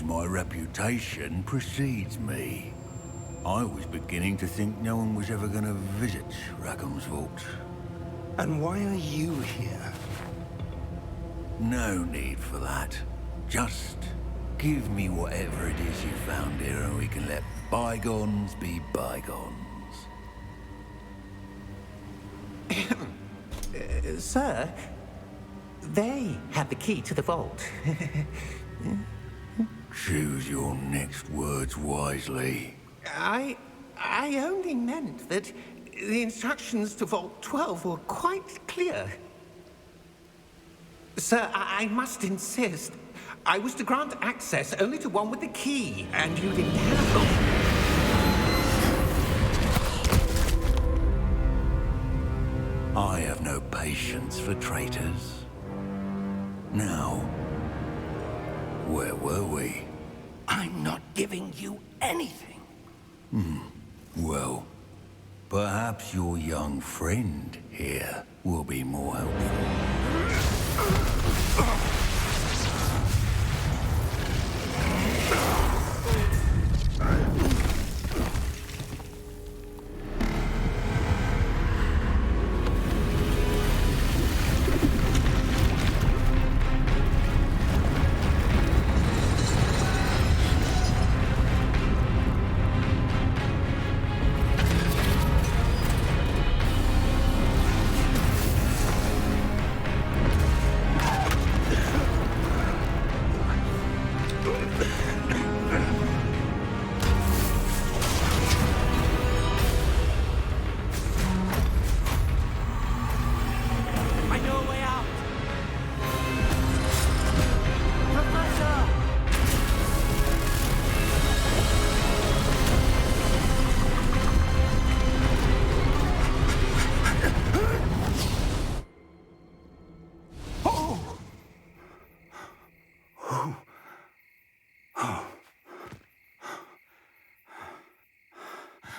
seems my reputation precedes me. I was beginning to think no one was ever going to visit Rackham's vault. And why are you here? No need for that. Just give me whatever it is you found here and we can let bygones be bygones. Sir, they have the key to the vault. Choose your next words wisely. I only meant that the instructions to Vault 12 were quite clear. Sir, I must insist. I was to grant access only to one with the key, and you didn't have them. I have no patience for traitors. Now, where were we? I'm not giving you anything. Well, perhaps your young friend here will be more helpful.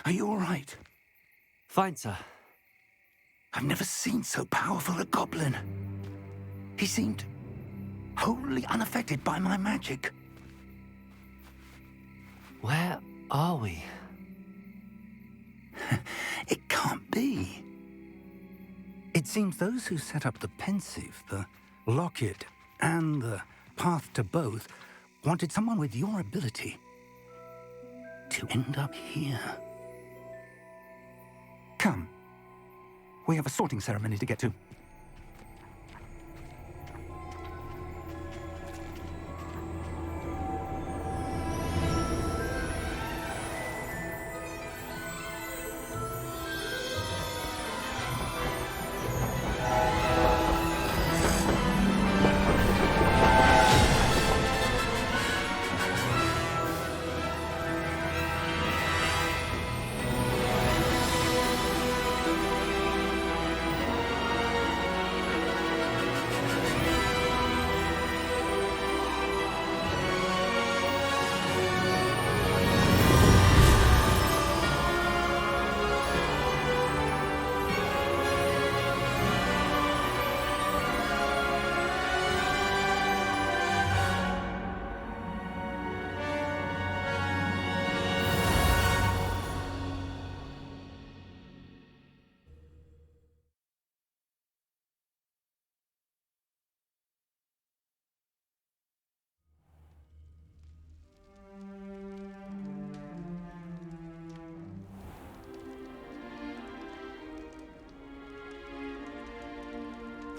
Are you all right? Fine, sir. I've never seen so powerful a goblin. He seemed wholly unaffected by my magic. Where are we? It can't be. It seems those who set up the pensive, the locket, and the path to both wanted someone with your ability to end up here. Come. We have a sorting ceremony to get to.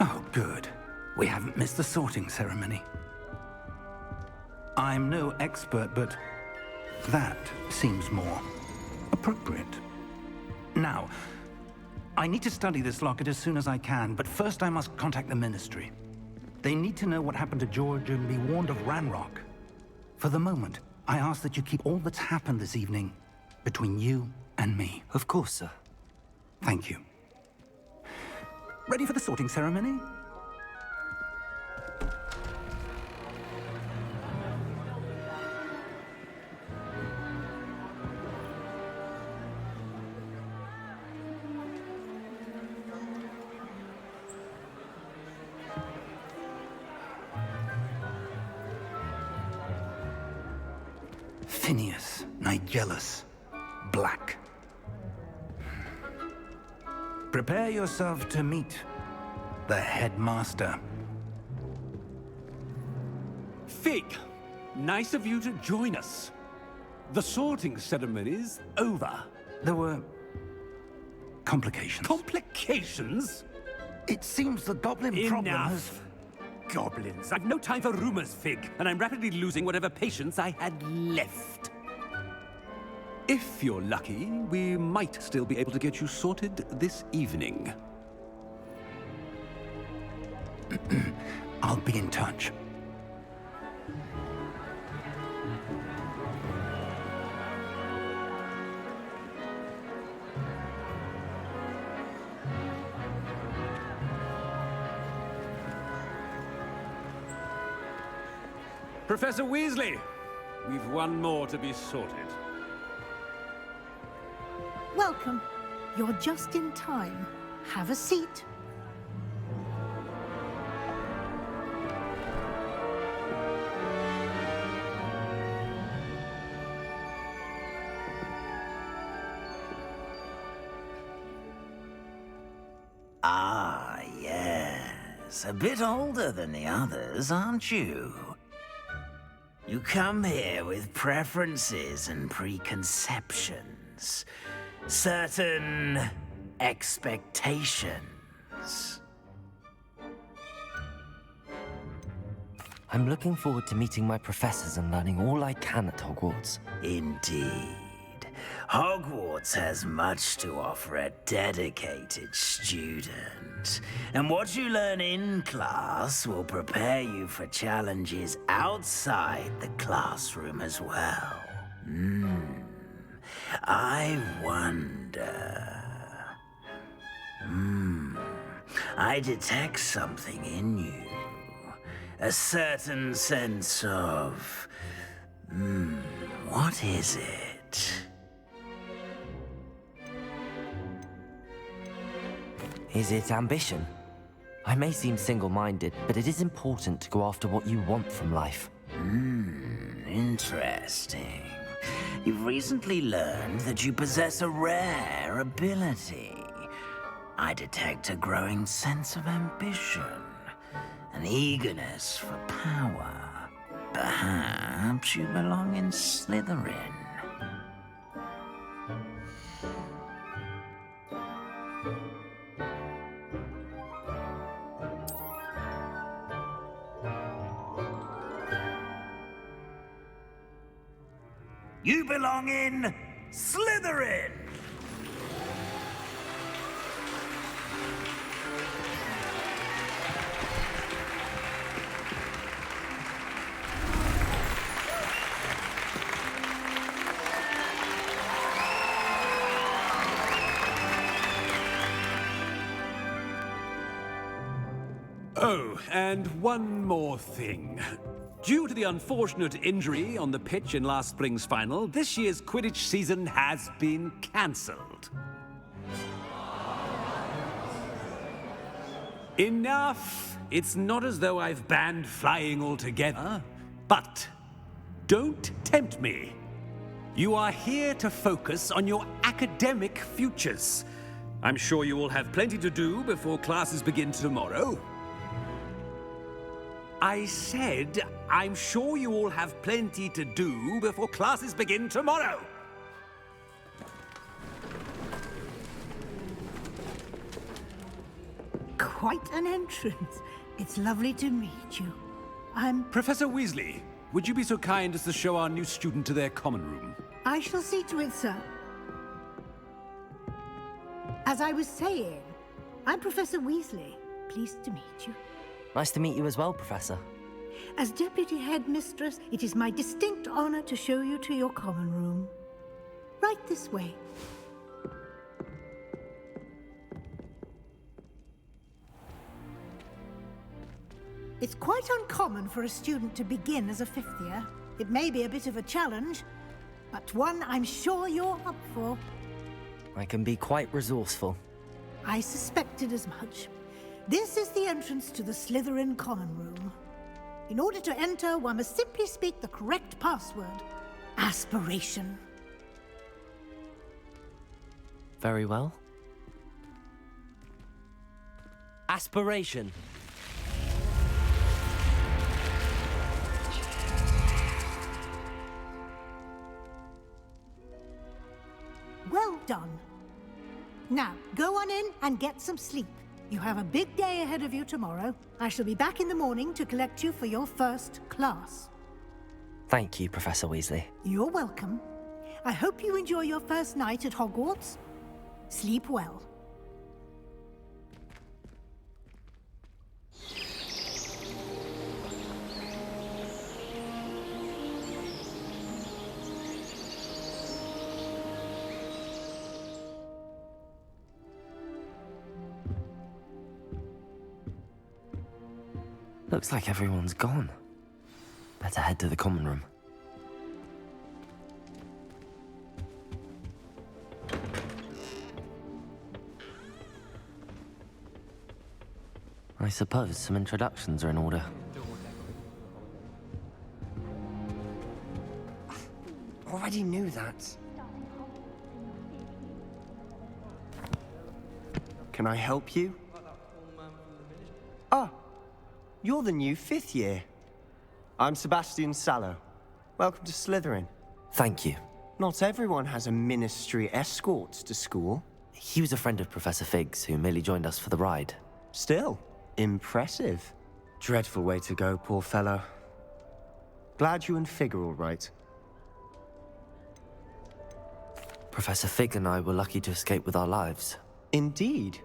Oh, good. We haven't missed the sorting ceremony. I'm no expert, but that seems more appropriate. Now, I need to study this locket as soon as I can, but first I must contact the Ministry. They need to know what happened to George and be warned of Ranrock. For the moment, I ask that you keep all that's happened this evening between you and me. Of course, sir. Thank you. Ready for the sorting ceremony? Phineas, Nigellus, Black. Prepare yourself to meet the headmaster. Fig, nice of you to join us. The sorting ceremony's over. There were complications. Complications? It seems the goblin problem has... Enough. Goblins. I've no time for rumors, Fig, and I'm rapidly losing whatever patience I had left. If you're lucky, we might still be able to get you sorted this evening. I'll be in touch. Professor Weasley, we've one more to be sorted. Welcome. You're just in time. Have a seat. Ah, yes. A bit older than the others, aren't you? You come here with preferences and preconceptions. Certain expectations. I'm looking forward to meeting my professors and learning all I can at Hogwarts. Indeed. Hogwarts has much to offer a dedicated student. And what you learn in class will prepare you for challenges outside the classroom as well. I wonder... I detect something in you. A certain sense of... what is it? Is it ambition? I may seem single-minded, but it is important to go after what you want from life. Interesting. You've recently learned that you possess a rare ability. I detect a growing sense of ambition, an eagerness for power. Perhaps you belong in Slytherin. You belong in Slytherin! Oh, and one more thing. Due to the unfortunate injury on the pitch in last spring's final, this year's Quidditch season has been cancelled. Enough! It's not as though I've banned flying altogether, but don't tempt me. You are here to focus on your academic futures. I'm sure you will have plenty to do before classes begin tomorrow. I said, I'm sure you all have plenty to do before classes begin tomorrow. Quite an entrance. It's lovely to meet you. I'm... Professor Weasley, would you be so kind as to show our new student to their common room? I shall see to it, sir. As I was saying, I'm Professor Weasley. Pleased to meet you. Nice to meet you as well, Professor. As Deputy Headmistress, it is my distinct honor to show you to your common room. Right this way. It's quite uncommon for a student to begin as a fifth year. It may be a bit of a challenge, but one I'm sure you're up for. I can be quite resourceful. I suspected as much. This is the entrance to the Slytherin common room. In order to enter, one must simply speak the correct password. Aspiration. Very well. Aspiration. Well done. Now, go on in and get some sleep. You have a big day ahead of you tomorrow. I shall be back in the morning to collect you for your first class. Thank you, Professor Weasley. You're welcome. I hope you enjoy your first night at Hogwarts. Sleep well. Looks like everyone's gone. Better head to the common room. I suppose some introductions are in order. Already knew that. Can I help you? Ah, you're the new 5th year. I'm Sebastian Sallow. Welcome to Slytherin. Thank you. Not everyone has a ministry escort to school. He was a friend of Professor Fig's who merely joined us for the ride. Still, impressive. Dreadful way to go, poor fellow. Glad you and Fig are all right. Professor Fig and I were lucky to escape with our lives. Indeed.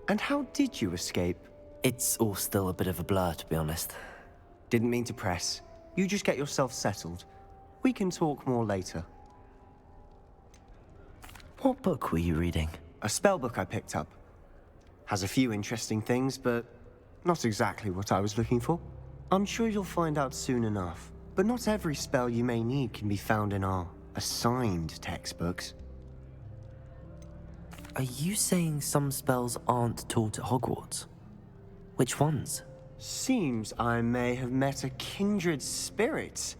And how did you escape? It's all still a bit of a blur, to be honest. Didn't mean to press. You just get yourself settled. We can talk more later. What book were you reading? A spell book I picked up. Has a few interesting things, but not exactly what I was looking for. I'm sure you'll find out soon enough. But not every spell you may need can be found in our assigned textbooks. Are you saying some spells aren't taught at Hogwarts? Which ones? Seems I may have met a kindred spirit.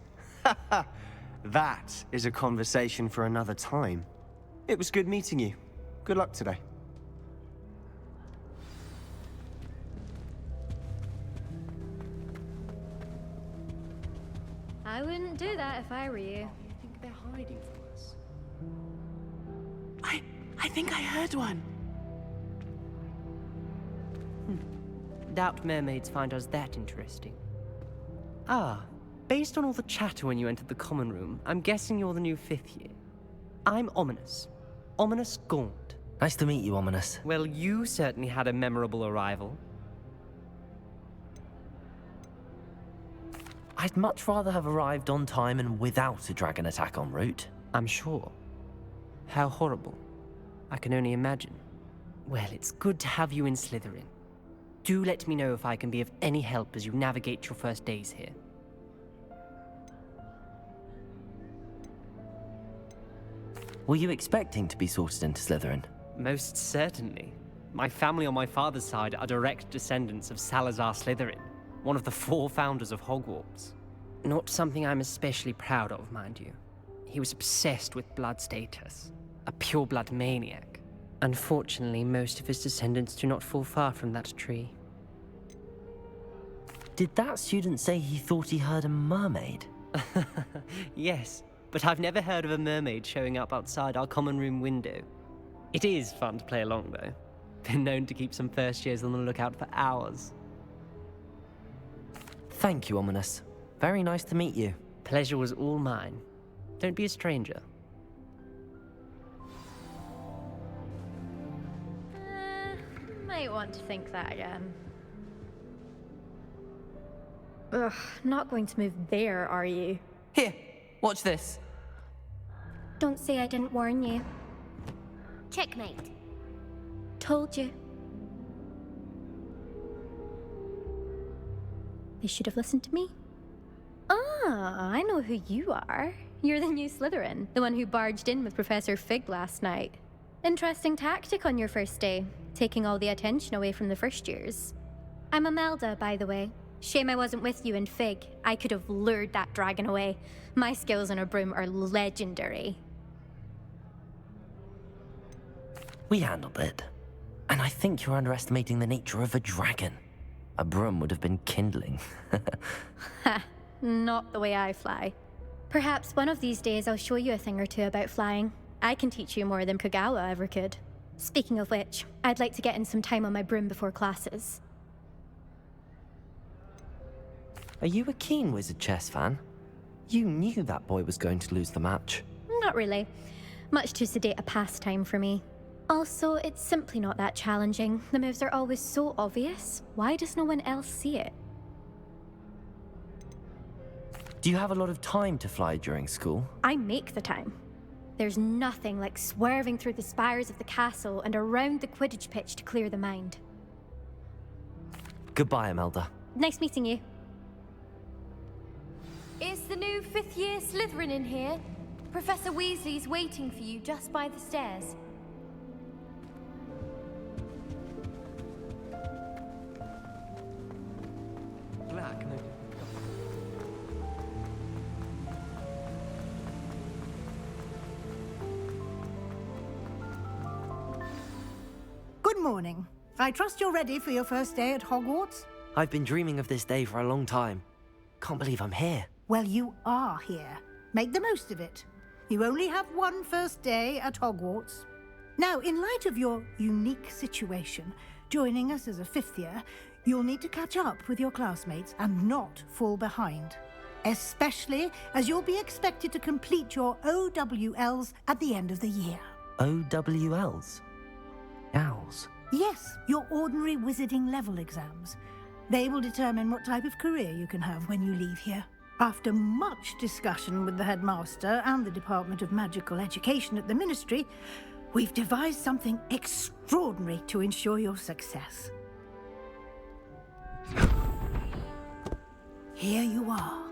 That is a conversation for another time. It was good meeting you. Good luck today. I wouldn't do that if I were you. I think they're hiding from us. I think I heard one. Doubt mermaids find us that interesting. Ah, based on all the chatter when you entered the common room, I'm guessing you're the new 5th year. I'm Ominous. Ominous Gaunt. Nice to meet you, Ominous. Well, you certainly had a memorable arrival. I'd much rather have arrived on time and without a dragon attack en route. I'm sure. How horrible. I can only imagine. Well, it's good to have you in Slytherin. Do let me know if I can be of any help as you navigate your first days here. Were you expecting to be sorted into Slytherin? Most certainly. My family on my father's side are direct descendants of Salazar Slytherin, one of the 4 founders of Hogwarts. Not something I'm especially proud of, mind you. He was obsessed with blood status, a pure-blood maniac. Unfortunately, most of his descendants do not fall far from that tree. Did that student say he thought he heard a mermaid? Yes, but I've never heard of a mermaid showing up outside our common room window. It is fun to play along, though. Been known to keep some first years on the lookout for hours. Thank you, Ominous. Very nice to meet you. Pleasure was all mine. Don't be a stranger. Might want to think that again. Ugh, not going to move there, are you? Here, watch this. Don't say I didn't warn you. Checkmate. Told you. They should have listened to me. Ah, I know who you are. You're the new Slytherin, the one who barged in with Professor Fig last night. Interesting tactic on your first day, taking all the attention away from the first years. I'm Imelda, by the way. Shame I wasn't with you in Fig. I could have lured that dragon away. My skills on a broom are legendary. We handled it. And I think you're underestimating the nature of a dragon. A broom would have been kindling. Ha, not the way I fly. Perhaps one of these days I'll show you a thing or two about flying. I can teach you more than Kagawa ever could. Speaking of which, I'd like to get in some time on my broom before classes. Are you a keen Wizard chess fan? You knew that boy was going to lose the match. Not really. Much too sedate a pastime for me. Also, it's simply not that challenging. The moves are always so obvious. Why does no one else see it? Do you have a lot of time to fly during school? I make the time. There's nothing like swerving through the spires of the castle and around the Quidditch pitch to clear the mind. Goodbye, Imelda. Nice meeting you. Is the new fifth-year Slytherin in here? Professor Weasley's waiting for you just by the stairs. Good morning. I trust you're ready for your first day at Hogwarts? I've been dreaming of this day for a long time. Can't believe I'm here. Well, you are here. Make the most of it. You only have one first day at Hogwarts. Now, in light of your unique situation, joining us as a fifth year, you'll need to catch up with your classmates and not fall behind. Especially as you'll be expected to complete your OWLs at the end of the year. OWLs? Owls? Yes, your ordinary wizarding level exams. They will determine what type of career you can have when you leave here. After much discussion with the headmaster and the Department of Magical Education at the Ministry, we've devised something extraordinary to ensure your success. Here you are.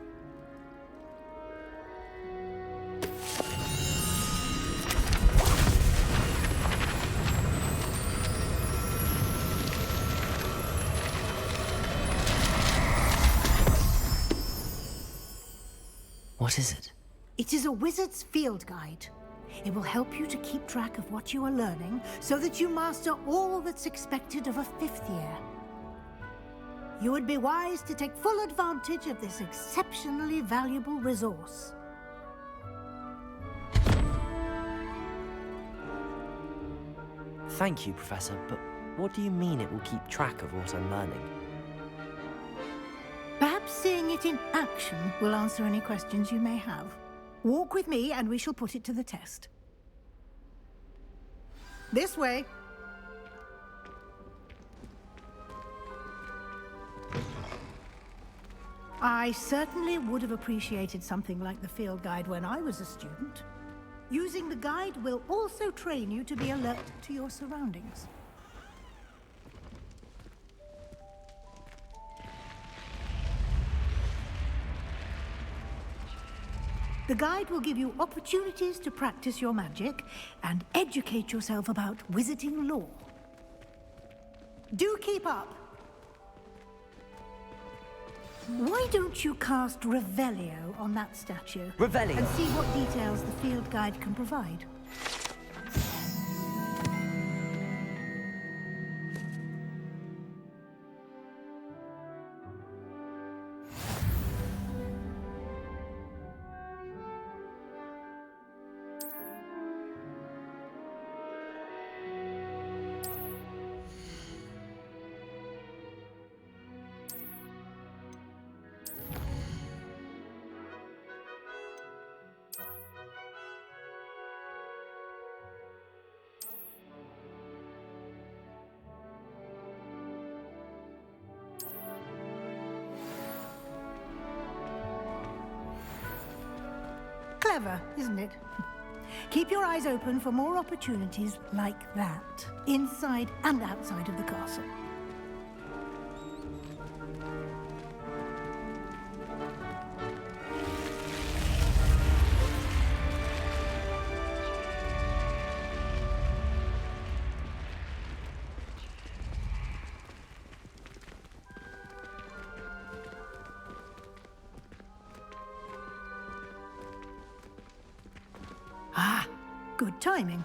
What is it? It is a wizard's field guide. It will help you to keep track of what you are learning so that you master all that's expected of a fifth year. You would be wise to take full advantage of this exceptionally valuable resource. Thank you, Professor, but what do you mean it will keep track of what I'm learning? Perhaps seeing it in action will answer any questions you may have. Walk with me and we shall put it to the test. This way. I certainly would have appreciated something like the field guide when I was a student. Using the guide will also train you to be alert to your surroundings. The guide will give you opportunities to practice your magic and educate yourself about wizarding lore. Do keep up! Why don't you cast Revelio on that statue? Revelio? And see what details the field guide can provide. Clever, isn't it? Keep your eyes open for more opportunities like that, inside and outside of the castle. Good timing.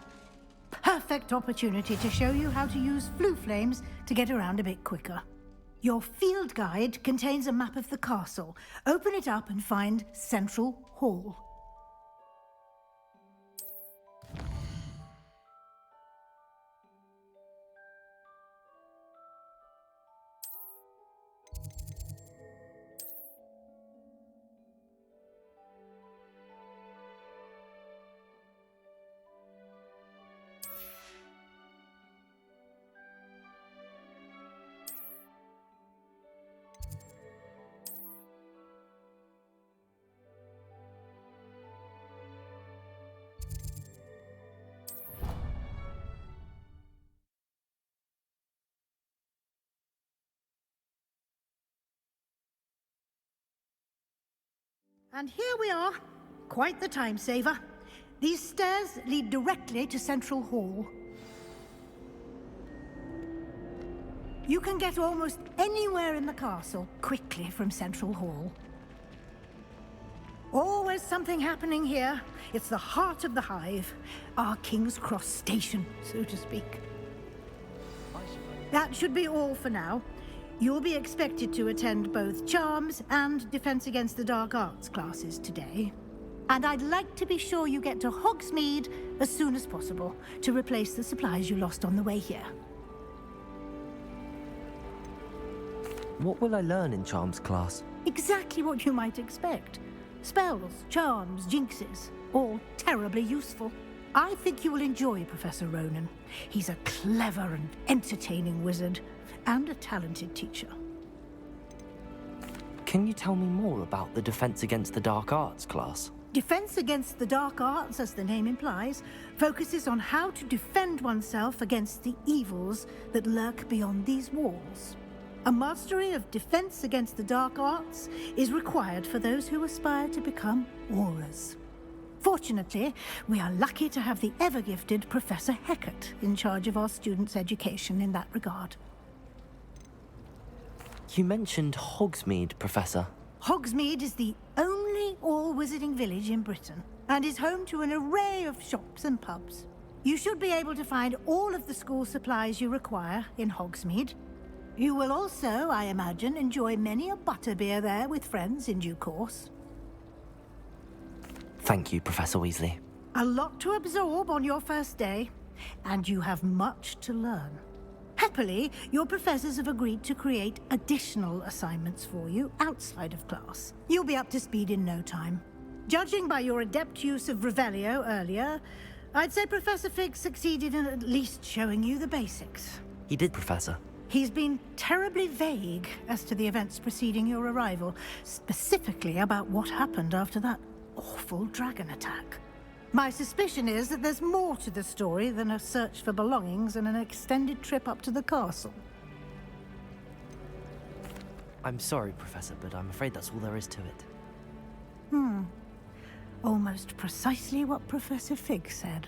Perfect opportunity to show you how to use flue flames to get around a bit quicker. Your field guide contains a map of the castle. Open it up and find Central Hall. And here we are. Quite the time saver. These stairs lead directly to Central Hall. You can get almost anywhere in the castle quickly from Central Hall. Always something happening here. It's the heart of the hive, our King's Cross station, so to speak. That should be all for now. You'll be expected to attend both Charms and Defense Against the Dark Arts classes today. And I'd like to be sure you get to Hogsmeade as soon as possible to replace the supplies you lost on the way here. What will I learn in Charms class? Exactly what you might expect. Spells, charms, jinxes, all terribly useful. I think you will enjoy Professor Ronan. He's a clever and entertaining wizard, and a talented teacher. Can you tell me more about the Defense Against the Dark Arts class? Defense Against the Dark Arts, as the name implies, focuses on how to defend oneself against the evils that lurk beyond these walls. A mastery of Defense Against the Dark Arts is required for those who aspire to become Aurors. Fortunately, we are lucky to have the ever-gifted Professor Hecat in charge of our students' education in that regard. You mentioned Hogsmeade, Professor. Hogsmeade is the only all-wizarding village in Britain, and is home to an array of shops and pubs. You should be able to find all of the school supplies you require in Hogsmeade. You will also, I imagine, enjoy many a butterbeer there with friends in due course. Thank you, Professor Weasley. A lot to absorb on your first day, and you have much to learn. Happily, your professors have agreed to create additional assignments for you outside of class. You'll be up to speed in no time. Judging by your adept use of Revelio earlier, I'd say Professor Fig succeeded in at least showing you the basics. He did, Professor. He's been terribly vague as to the events preceding your arrival, specifically about what happened after that awful dragon attack. My suspicion is that there's more to the story than a search for belongings and an extended trip up to the castle. I'm sorry, Professor, but I'm afraid that's all there is to it. Almost precisely what Professor Fig said.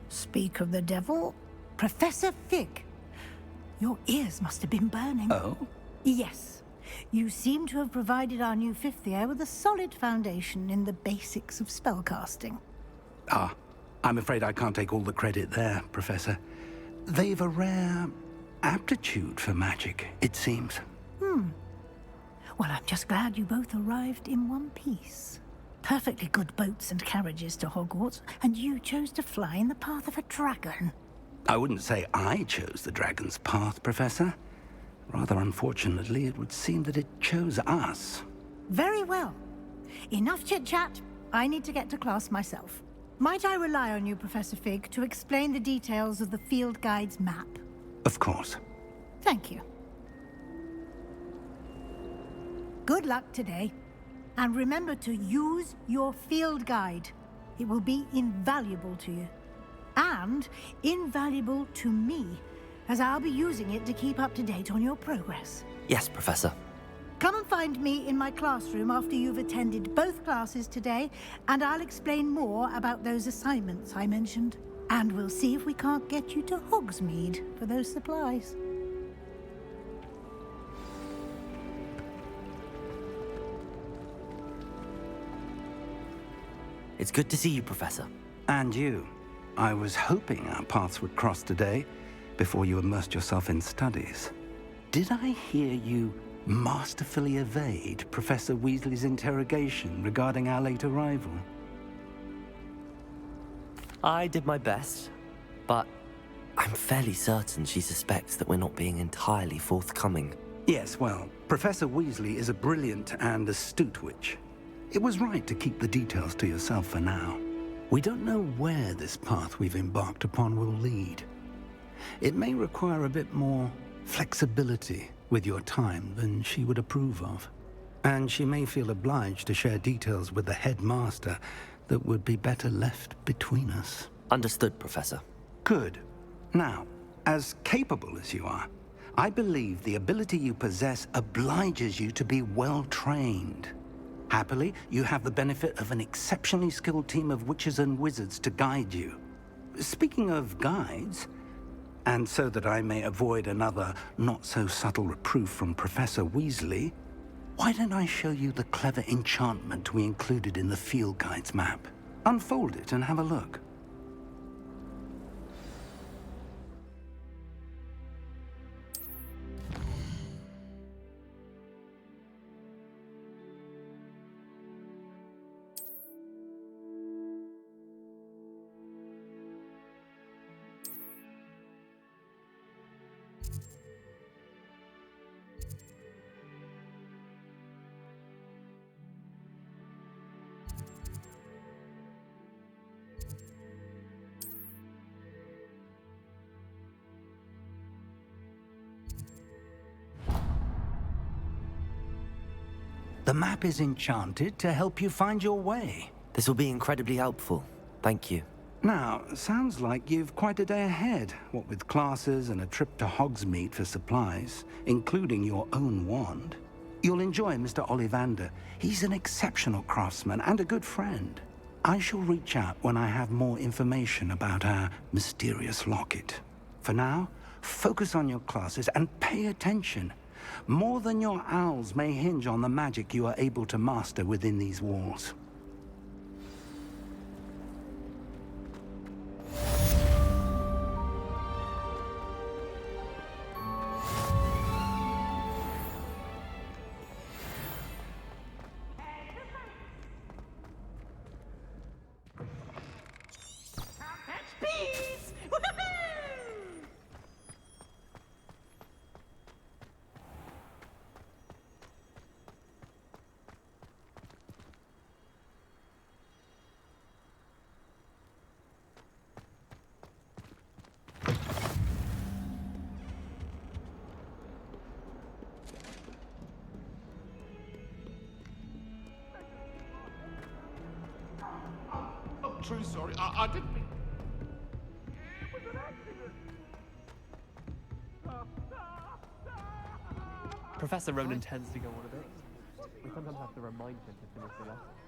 Speak of the devil, Professor Fig. Your ears must have been burning. Oh? Yes. You seem to have provided our new fifth year with a solid foundation in the basics of spellcasting. Ah, I'm afraid I can't take all the credit there, Professor. They've a rare aptitude for magic, it seems. Well, I'm just glad you both arrived in one piece. Perfectly good boats and carriages to Hogwarts, and you chose to fly in the path of a dragon. I wouldn't say I chose the dragon's path, Professor. Rather unfortunately, it would seem that it chose us. Very well. Enough chit-chat. I need to get to class myself. Might I rely on you, Professor Fig, to explain the details of the field guide's map? Of course. Thank you. Good luck today. And remember to use your field guide. It will be invaluable to you. And invaluable to me, as I'll be using it to keep up to date on your progress. Yes, Professor. Come and find me in my classroom after you've attended both classes today, and I'll explain more about those assignments I mentioned. And we'll see if we can't get you to Hogsmeade for those supplies. It's good to see you, Professor. And you. I was hoping our paths would cross today, before you immersed yourself in studies. Did I hear you masterfully evade Professor Weasley's interrogation regarding our late arrival? I did my best, but I'm fairly certain she suspects that we're not being entirely forthcoming. Yes, well, Professor Weasley is a brilliant and astute witch. It was right to keep the details to yourself for now. We don't know where this path we've embarked upon will lead. It may require a bit more flexibility with your time than she would approve of. And she may feel obliged to share details with the headmaster that would be better left between us. Understood, Professor. Good. Now, as capable as you are, I believe the ability you possess obliges you to be well-trained. Happily, you have the benefit of an exceptionally skilled team of witches and wizards to guide you. Speaking of guides, and so that I may avoid another not-so-subtle reproof from Professor Weasley, why don't I show you the clever enchantment we included in the field guide's map? Unfold it and have a look. The map is enchanted to help you find your way. This will be incredibly helpful. Thank you. Now, sounds like you've quite a day ahead, what with classes and a trip to Hogsmeade for supplies, including your own wand. You'll enjoy Mr. Ollivander. He's an exceptional craftsman and a good friend. I shall reach out when I have more information about our mysterious locket. For now, focus on your classes and pay attention. More than your owls may hinge on the magic you are able to master within these walls. True, sorry. I didn't mean... It was an accident! Professor Ronan tends to go on a bit. We sometimes have to remind him to finish the lesson.